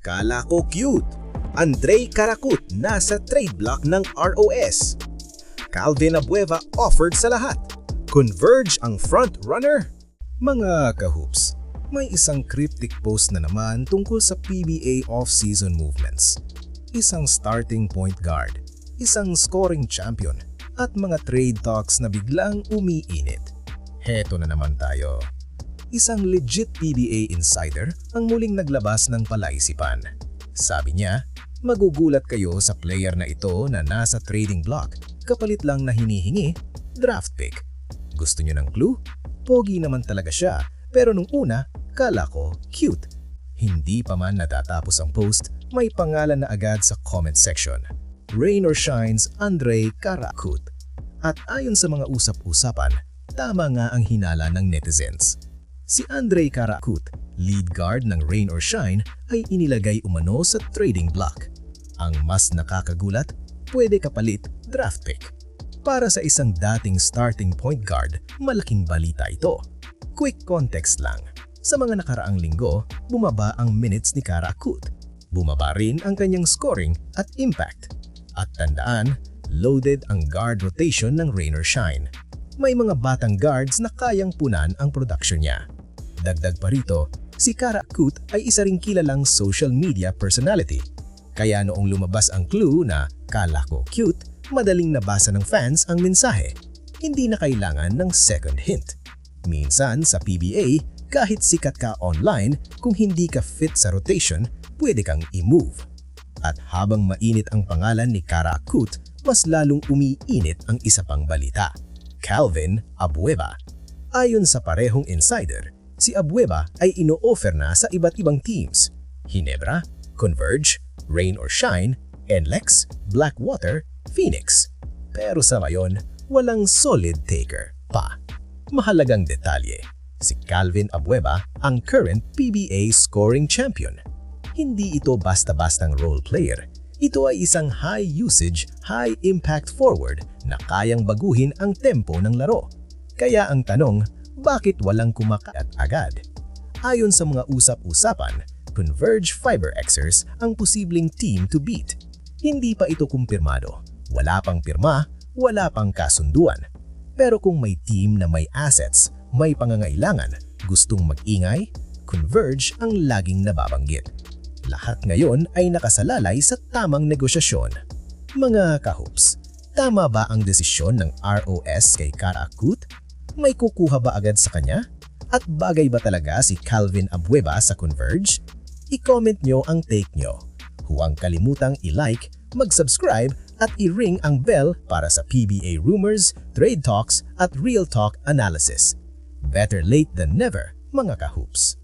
Kala ko cute. Andrei Karakut nasa trade block ng ROS. Calvin Abueva offered sa lahat. Converge ang front runner. Mga kahoops, may isang cryptic post na naman tungkol sa PBA off-season movements. Isang starting point guard, isang scoring champion, at mga trade talks na biglang umiinit. Heto na naman tayo. Isang legit PBA insider ang muling naglabas ng palaisipan. Sabi niya, magugulat kayo sa player na ito na nasa trading block, kapalit lang na hinihingi, draft pick. Gusto niyo ng clue? Pogi naman talaga siya, pero nung una, kala ko cute. Hindi pa man natatapos ang post, may pangalan na agad sa comment section. Rain or Shine's Andrei Karakut. At ayon sa mga usap-usapan, tama nga ang hinala ng netizens. Si Andrei Karakut, lead guard ng Rain or Shine, ay inilagay umano sa trading block. Ang mas nakakagulat, pwede kapalit draft pick. Para sa isang dating starting point guard, malaking balita ito. Quick context lang. Sa mga nakaraang linggo, bumaba ang minutes ni Karakut. Bumaba rin ang kanyang scoring at impact. At tandaan, loaded ang guard rotation ng Rain or Shine. May mga batang guards na kayang punan ang production niya. Dagdag pa rito, si Karakut ay isa ring kilalang social media personality. Kaya noong lumabas ang clue na kala ko cute, madaling nabasa ng fans ang mensahe. Hindi na kailangan ng second hint. Minsan sa PBA, kahit sikat ka online, kung hindi ka fit sa rotation, pwede kang i-move. At habang mainit ang pangalan ni Karakut, mas lalong umiinit ang isa pang balita. Calvin Abueva. Ayon sa parehong insider, si Abueva ay ino-offer na sa iba't ibang teams. Ginebra, Converge, Rain or Shine, NLEX, Blackwater, Phoenix. Pero sa ngayon, walang solid taker pa. Mahalagang detalye, si Calvin Abueva ang current PBA scoring champion. Hindi ito basta-bastang role player. Ito ay isang high-usage, high-impact forward na kayang baguhin ang tempo ng laro. Kaya ang tanong, bakit walang kumakaat agad? Ayon sa mga usap-usapan, Converge FiberXers ang posibleng team to beat. Hindi pa ito kumpirmado. Wala pang pirma, wala pang kasunduan. Pero kung may team na may assets, may pangangailangan, gustong mag-ingay, Converge ang laging nababanggit. Lahat ngayon ay nakasalalay sa tamang negosyasyon. Mga kahoops, tama ba ang desisyon ng ROS kay Karakut? May kukuha ba agad sa kanya? At bagay ba talaga si Calvin Abueva sa Converge? I-comment nyo ang take nyo. Huwag kalimutang i-like, mag-subscribe at i-ring ang bell para sa PBA rumors, trade talks at real talk analysis. Better late than never, mga kahoops.